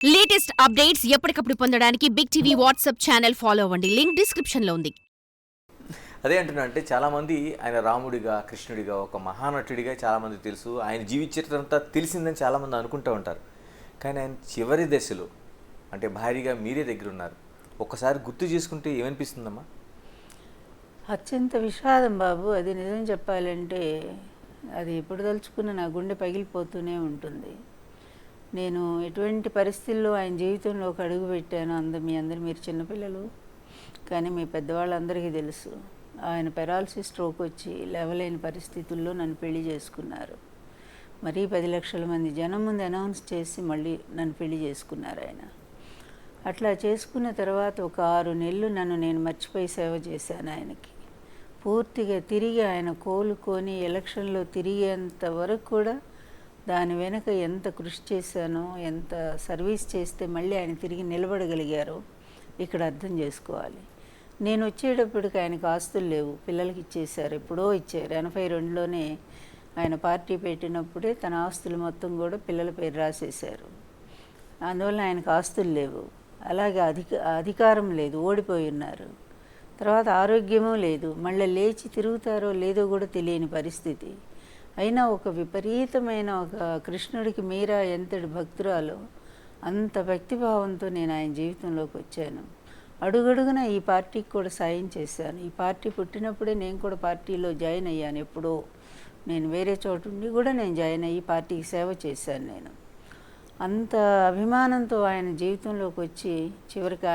Latest updates ఎప్పటికప్పుడు పొందడానికి big TV WhatsApp channel follow అవ్వండి. లింక్ డిస్క్రిప్షన్ లో ఉంది. అదే అంటున్నా అంటే చాలామంది ఆయన రాముడిగా కృష్ణుడిగా ఒక మహానటుడిగా చాలామంది తెలుసు. ఆయన జీవిత చరిత్ర అంతా తెలిసిందని చాలామంది అనుకుంటూ ఉంటారు. కానీ ఆయన చివరి దశలో అంటే భారీగా మీరే దగ్గర ఉన్నారు. ఒక్కసారి గుర్తు చేసుకుంటే ఏమనిపిస్తుందమ్మా? అత్యంత విషాదం బాబు. అది నిజం చెప్పాలంటే అది ఎప్పుడు తలుచుకున్న నా గుండె పగిలిపోతూనే ఉంటుంది. నేను ఎటువంటి పరిస్థితుల్లో ఆయన జీవితంలో ఒక అడుగు పెట్టాను మీ అందరు మీరు చిన్నపిల్లలు, కానీ మీ పెద్దవాళ్ళందరికీ తెలుసు. ఆయన పెరాలసిస్ స్ట్రోక్ వచ్చి లేవలేని పరిస్థితుల్లో నన్ను పెళ్లి చేసుకున్నారు. మరీ 10 లక్షల మంది జనం ముందు అనౌన్స్ చేసి మళ్ళీ నన్ను పెళ్లి చేసుకున్నారు ఆయన. అట్లా చేసుకున్న తర్వాత ఒక 6 నెలలు నేను మర్చిపోయి సేవ చేశాను ఆయనకి. పూర్తిగా తిరిగి ఆయన కోలుకొని ఎలక్షన్లో తిరిగేంత వరకు కూడా దాని వెనుక ఎంత కృషి చేశానో, ఎంత సర్వీస్ చేస్తే మళ్ళీ ఆయన తిరిగి నిలబడగలిగారో ఇక్కడ అర్థం చేసుకోవాలి. నేను వచ్చేటప్పటికి ఆయనకు ఆస్తులు లేవు, పిల్లలకి ఇచ్చేశారు, ఎప్పుడో ఇచ్చారు. 82లోనే ఆయన పార్టీ పెట్టినప్పుడే తన ఆస్తులు మొత్తం కూడా పిల్లల పేరు రాసేశారు. అందువల్ల ఆయనకు ఆస్తులు లేవు, అలాగే అధికారం లేదు, ఓడిపోయి ఉన్నారు. తర్వాత ఆరోగ్యమూ లేదు, మళ్ళీ లేచి తిరుగుతారో లేదో కూడా తెలియని పరిస్థితి. అయినా ఒక విపరీతమైన ఒక కృష్ణుడికి మీరా ఎంతటి భక్తురాలో అంత భక్తిభావంతో నేను ఆయన జీవితంలోకి వచ్చాను. అడుగడుగున ఈ పార్టీకి కూడా సాయం చేశాను. ఈ పార్టీ పుట్టినప్పుడే నేను కూడా పార్టీలో జాయిన్ అయ్యాను. ఎప్పుడో నేను వేరే చోటు ఉండి కూడా నేను జాయిన్ అయ్యి పార్టీకి సేవ చేశాను. నేను అంత అభిమానంతో ఆయన జీవితంలోకి వచ్చి చివరికి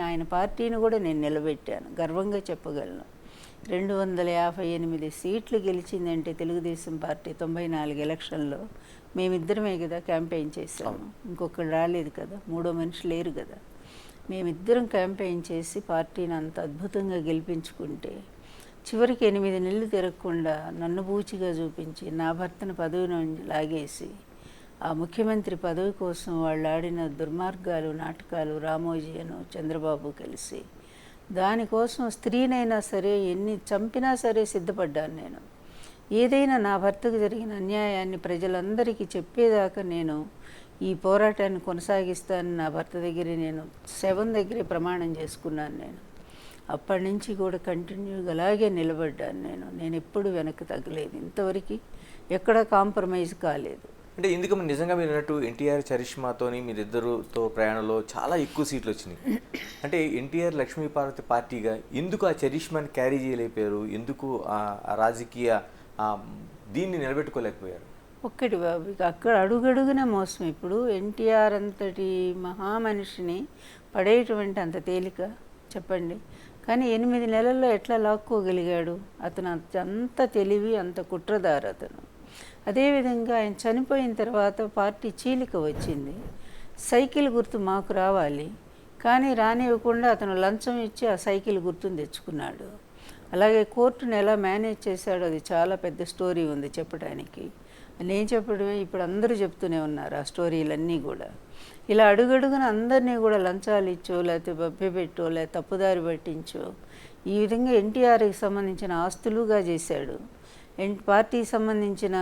ఆయన పార్టీని కూడా నేను నిలబెట్టాను, గర్వంగా చెప్పగలను. 258 సీట్లు గెలిచిందంటే తెలుగుదేశం పార్టీ 94 ఎలక్షన్లో మేమిద్దరమే కదా క్యాంపెయిన్ చేశాము. ఇంకొకరు రాలేదు కదా, మూడో మనిషి లేరు కదా. మేమిద్దరం క్యాంపెయిన్ చేసి పార్టీని అంత అద్భుతంగా గెలిపించుకుంటే చివరికి 8 నెలలు తిరగకుండా నన్ను బూచిగా చూపించి నా భర్తను పదవి నుంచి లాగేసి ఆ ముఖ్యమంత్రి పదవి కోసం వాళ్ళు ఆడిన దుర్మార్గాలు, నాటకాలు రామోజీ అను చంద్రబాబు కలిసి దానికోసం స్త్రీనైనా సరే ఎన్ని చంపినా సరే సిద్ధపడ్డాను నేను. ఏదైనా నా భర్తకు జరిగిన అన్యాయాన్ని ప్రజలందరికీ చెప్పేదాకా నేను ఈ పోరాటాన్ని కొనసాగిస్తాను. నా భర్త దగ్గర నేను శవం దగ్గరే ప్రమాణం చేసుకున్నాను. నేను అప్పటి నుంచి కూడా కంటిన్యూగా అలాగే నిలబడ్డాను. నేను ఎప్పుడు వెనక్కి తగ్గలేదు, ఇంతవరకు ఎక్కడా కాంప్రమైజ్ కాలేదు. అంటే ఎందుకు నిజంగా మీరు అన్నట్టు ఎన్టీఆర్ చరిష్మాతోని మీరిద్దరుతో ప్రయాణంలో చాలా ఎక్కువ సీట్లు వచ్చినాయి. అంటే ఎన్టీఆర్ లక్ష్మీపార్వతి పార్టీగా ఎందుకు ఆ చరిష్మాని క్యారీ చేయలేకపోయారు? ఎందుకు ఆ రాజకీయ దీన్ని నిలబెట్టుకోలేకపోయారు? ఒక్కటి బాబు, అక్కడ అడుగడుగునే మోసం. ఇప్పుడు ఎన్టీఆర్ అంతటి మహామనిషిని పడేటువంటి అంత తేలిక చెప్పండి. కానీ 8 నెలల్లో ఎట్లా లాక్కోగలిగాడు? అతను అంత తెలివి, అంత కుట్రదారు అతను. అదేవిధంగా ఆయన చనిపోయిన తర్వాత పార్టీ చీలిక వచ్చింది. సైకిల్ గుర్తు మాకు రావాలి, కానీ రానివ్వకుండా అతను లంచం ఇచ్చి ఆ సైకిల్ గుర్తును తెచ్చుకున్నాడు. అలాగే కోర్టును ఎలా మేనేజ్ చేశాడో అది చాలా పెద్ద స్టోరీ ఉంది చెప్పడానికి. నేను చెప్పడమే, ఇప్పుడు అందరూ చెప్తూనే ఉన్నారు ఆ స్టోరీలన్నీ కూడా. ఇలా అడుగడుగున అందరినీ కూడా లంచాలు ఇచ్చో, లేకపోతే బబ్బెపెట్టో, లేకపోతే తప్పుదారి పట్టించో ఈ విధంగా ఎన్టీఆర్కి సంబంధించిన ఆస్తులుగా చేశాడు. పార్టీకి సంబంధించిన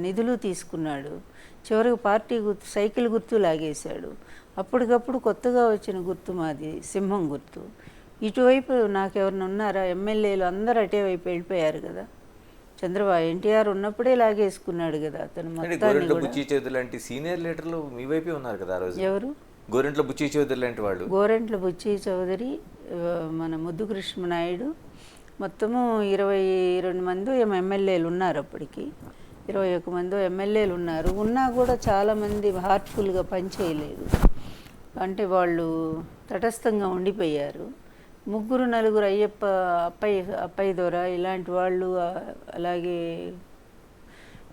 నిధులు తీసుకున్నాడు. చివరికి పార్టీ గుర్తు సైకిల్ గుర్తు లాగేశాడు. అప్పటికప్పుడు కొత్తగా వచ్చిన గుర్తు మాది సింహం గుర్తు. ఇటువైపు నాకెవరిని ఉన్నారా? ఎమ్మెల్యేలు అందరూ అటే వైపు వెళ్ళిపోయారు కదా. చంద్రబాబు ఎన్టీఆర్ ఉన్నప్పుడే లాగేసుకున్నాడు కదా అతను మొత్తాన్ని కూడా. లాంటి సీనియర్ లీడర్లు మీ వైపే ఉన్నారు కదా. ఎవరు? గోరెంట్ల బుచ్చి చౌదరి లాంటి వాళ్ళు. గోరెంట్ల బుచ్చి చౌదరి, మన ముద్దు కృష్ణనాయుడు, మొత్తము 22 మంది ఎమ్మెల్యేలు ఉన్నారు. అప్పటికి 21 మంది ఎమ్మెల్యేలు ఉన్నారు. ఉన్నా కూడా చాలామంది హార్ట్ఫుల్గా పనిచేయలేదు. అంటే వాళ్ళు తటస్థంగా ఉండిపోయారు. 3-4 అప్పయ్య దొర ఇలాంటి వాళ్ళు, అలాగే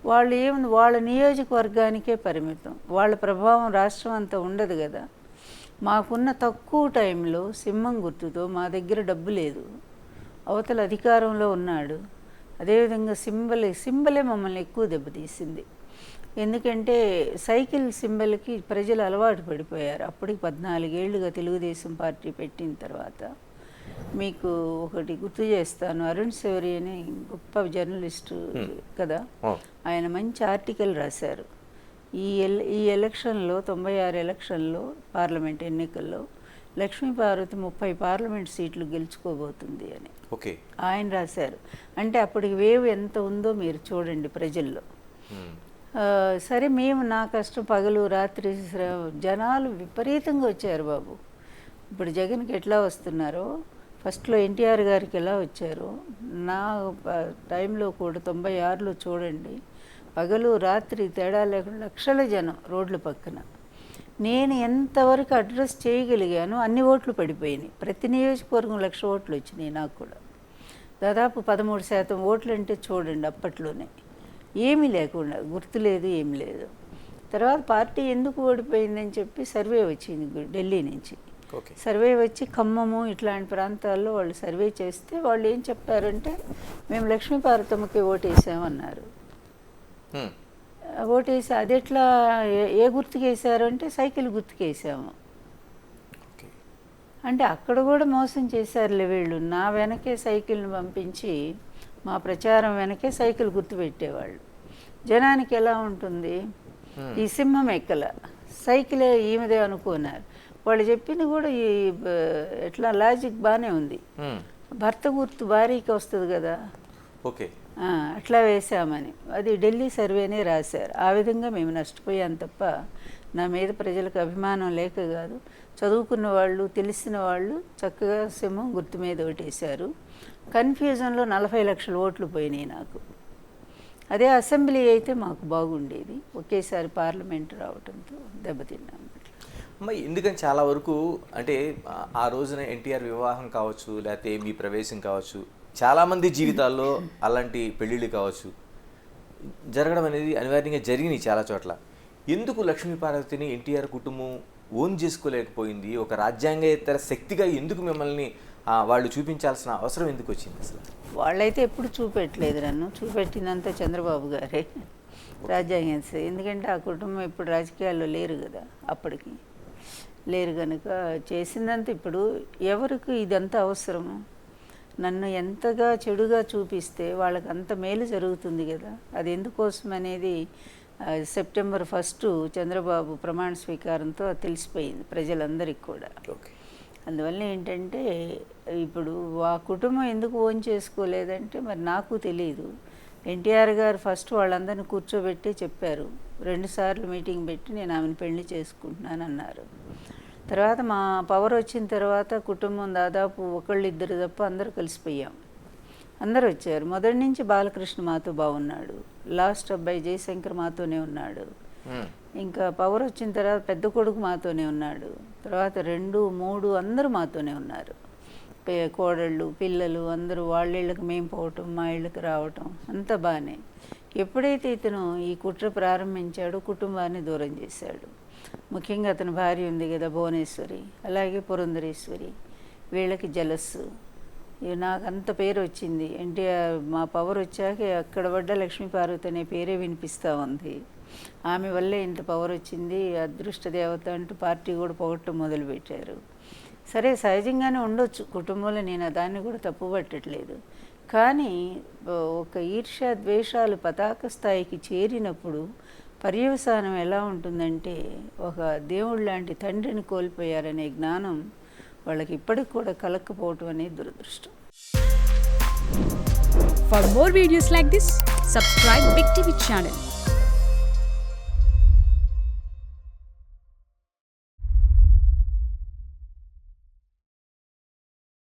వాళ్ళు ఏముంది వాళ్ళ నియోజకవర్గానికే పరిమితం. వాళ్ళ ప్రభావం రాష్ట్రం అంతా ఉండదు కదా. మాకున్న తక్కువ టైంలో సింహం గుర్తుతో మా దగ్గర డబ్బు లేదు, అవతల అధికారంలో ఉన్నాడు. అదేవిధంగా సింబలే మమ్మల్ని ఎక్కువ దెబ్బతీసింది. ఎందుకంటే సైకిల్ సింబల్కి ప్రజలు అలవాటు పడిపోయారు. అప్పటికి 14 ఏళ్ళుగా తెలుగుదేశం పార్టీ పెట్టిన తర్వాత. మీకు ఒకటి గుర్తు చేస్తాను, అరుణ్ శౌరి అని గొప్ప జర్నలిస్టు కదా, ఆయన మంచి ఆర్టికల్ రాశారు. ఈ ఎలక్షన్లో 96 ఎలక్షన్లో పార్లమెంట్ ఎన్నికల్లో లక్ష్మీపార్వతి 30 పార్లమెంట్ సీట్లు గెలుచుకోబోతుంది అని ఓకే ఆయన రాశారు. అంటే అప్పటికి వేవ్ ఎంత ఉందో మీరు చూడండి ప్రజల్లో. సరే మేము నా కష్టం పగలు రాత్రి జనాలు విపరీతంగా వచ్చారు బాబు. ఇప్పుడు జగన్కి ఎట్లా వస్తున్నారో ఫస్ట్లో ఎన్టీఆర్ గారికి ఎలా వచ్చారో నా టైంలో కూడా 96లో చూడండి పగలు రాత్రి తేడా లేకుండా లక్షల జనం రోడ్ల పక్కన. నేను ఎంతవరకు అడ్రస్ చేయగలిగానో అన్ని ఓట్లు పడిపోయినాయి. ప్రతి నియోజకవర్గం 1,00,000 ఓట్లు వచ్చినాయి. నాకు కూడా దాదాపు 13% ఓట్లు అంటే చూడండి అప్పట్లోనే ఏమీ లేకుండా, గుర్తులేదు ఏమి లేదు. తర్వాత పార్టీ ఎందుకు ఓడిపోయిందని చెప్పి సర్వే వచ్చింది ఢిల్లీ నుంచి. సర్వే వచ్చి ఖమ్మము ఇట్లాంటి ప్రాంతాల్లో వాళ్ళు సర్వే చేస్తే వాళ్ళు ఏం చెప్పారంటే మేము లక్ష్మీపార్వతమ్మకి ఓటేసామన్నారు. ఓటేసి అది ఎట్లా ఏ గుర్తుకు వేసారు అంటే సైకిల్ గుర్తుకు వేసాము. అంటే అక్కడ కూడా మోసం చేశారులే వీళ్ళు. నా వెనకే సైకిల్ని పంపించి మా ప్రచారం వెనకే సైకిల్ గుర్తు పెట్టేవాళ్ళు. జనానికి ఎలా ఉంటుంది, ఈ సింహం ఎక్కల సైకిలే ఈమెదే అనుకున్నారు. వాళ్ళు చెప్పింది కూడా ఈ ఎట్లా లాజిక్ బాగానే ఉంది. భర్త గుర్తు భార్యకి వస్తుంది కదా, ఓకే అట్లా వేసామని అది ఢిల్లీ సర్వేనే రాశారు. ఆ విధంగా మేము నష్టపోయాం తప్ప నా మీద ప్రజలకు అభిమానం లేక కాదు. చదువుకున్న వాళ్ళు తెలిసిన వాళ్ళు చక్కగా సింహం గుర్తు మీద ఓటేశారు. కన్ఫ్యూజన్లో 40 లక్షల ఓట్లు పోయినాయి నాకు. అదే అసెంబ్లీ అయితే మాకు బాగుండేది. ఒకేసారి పార్లమెంట్ రావడంతో దెబ్బతిన్నాం. అమ్మాయి ఎందుకని చాలా వరకు అంటే ఆ రోజున ఎన్టీఆర్ వివాహం కావచ్చు, లేకపోతే మీ ప్రవేశం కావచ్చు, చాలామంది జీవితాల్లో అలాంటి పెళ్ళిళ్ళు కావచ్చు జరగడం అనేది అనివార్యంగా జరిగినాయి చాలా చోట్ల. ఎందుకు లక్ష్మీపార్వతిని ఎన్టీఆర్ కుటుంబం ఓన్ చేసుకోలేకపోయింది? ఒక రాజ్యాంగేతర శక్తిగా ఎందుకు మిమ్మల్ని వాళ్ళు చూపించాల్సిన అవసరం ఎందుకు వచ్చింది అసలు? వాళ్ళైతే ఎప్పుడు చూపెట్టలేదు నన్ను. చూపెట్టినంత చంద్రబాబు గారే రాజ్యాంగ. ఎందుకంటే ఆ కుటుంబం ఇప్పుడు రాజకీయాల్లో లేరు కదా, అప్పటికి లేరు కనుక చేసిందంత. ఇప్పుడు ఎవరికి ఇదంతా అవసరము? నన్ను ఎంతగా చెడుగా చూపిస్తే వాళ్ళకి అంత మేలు జరుగుతుంది కదా. అది ఎందుకోసం అనేది సెప్టెంబర్ 1 చంద్రబాబు ప్రమాణ స్వీకారంతో తెలిసిపోయింది ప్రజలందరికీ కూడా. అందువల్ల ఏంటంటే ఇప్పుడు ఆ కుటుంబం ఎందుకు ఓన్ చేసుకోలేదంటే మరి నాకు తెలియదు. ఎన్టీఆర్ గారు ఫస్ట్ వాళ్ళందరినీ కూర్చోబెట్టి చెప్పారు. 2 సార్లు మీటింగ్ పెట్టి నేను ఆమెను పెళ్లి చేసుకుంటున్నాను అన్నారు. తర్వాత మా పవర్ వచ్చిన తర్వాత కుటుంబం దాదాపు ఒకళ్ళిద్దరు తప్ప అందరూ కలిసిపోయాం. అందరూ వచ్చారు. మొదటి నుంచి బాలకృష్ణ మాతో బాగున్నాడు, లాస్ట్ అబ్బాయి జయశంకర్ మాతోనే ఉన్నాడు. ఇంకా పవర్ వచ్చిన తర్వాత పెద్ద కొడుకు మాతోనే ఉన్నాడు. తర్వాత 2, 3 అందరూ మాతోనే ఉన్నారు. కోడళ్ళు పిల్లలు అందరూ వాళ్ళ ఇళ్ళకి మేము పోవటం, మా ఇళ్ళకి రావటం అంతా బాగానే. ఎప్పుడైతే ఇతను ఈ కుట్ర ప్రారంభించాడో కుటుంబాన్ని దూరం చేశాడు. ముఖ్యంగా అతని భార్య ఉంది కదా భువనేశ్వరి, అలాగే పురంధరేశ్వరి, వీళ్ళకి జలస్సు. నాకు అంత పేరు వచ్చింది. ఎన్టీఆర్ మా పవర్ వచ్చాక అక్కడ పడ్డ లక్ష్మీపార్వతి అనే పేరే వినిపిస్తూ ఉంది. ఆమె వల్లే ఇంత పవర్ వచ్చింది, అదృష్ట దేవత అంటూ పార్టీ కూడా పొగట్టం మొదలుపెట్టారు. సరే సహజంగానే ఉండొచ్చు కుటుంబంలో, నేను దాన్ని కూడా తప్పుపట్టట్లేదు. కానీ ఒక ఈర్ష్య ద్వేషాలు పతాక స్థాయికి చేరినప్పుడు పర్యవసానం ఎలా ఉంటుందంటే ఒక దేవుడు లాంటి తండ్రిని కోల్పోయారనే జ్ఞానం వాళ్ళకి ఇప్పటికి కూడా కలక్కపోవటం అనేది దురదృష్టం. For more videos like this, subscribe Big TV channel.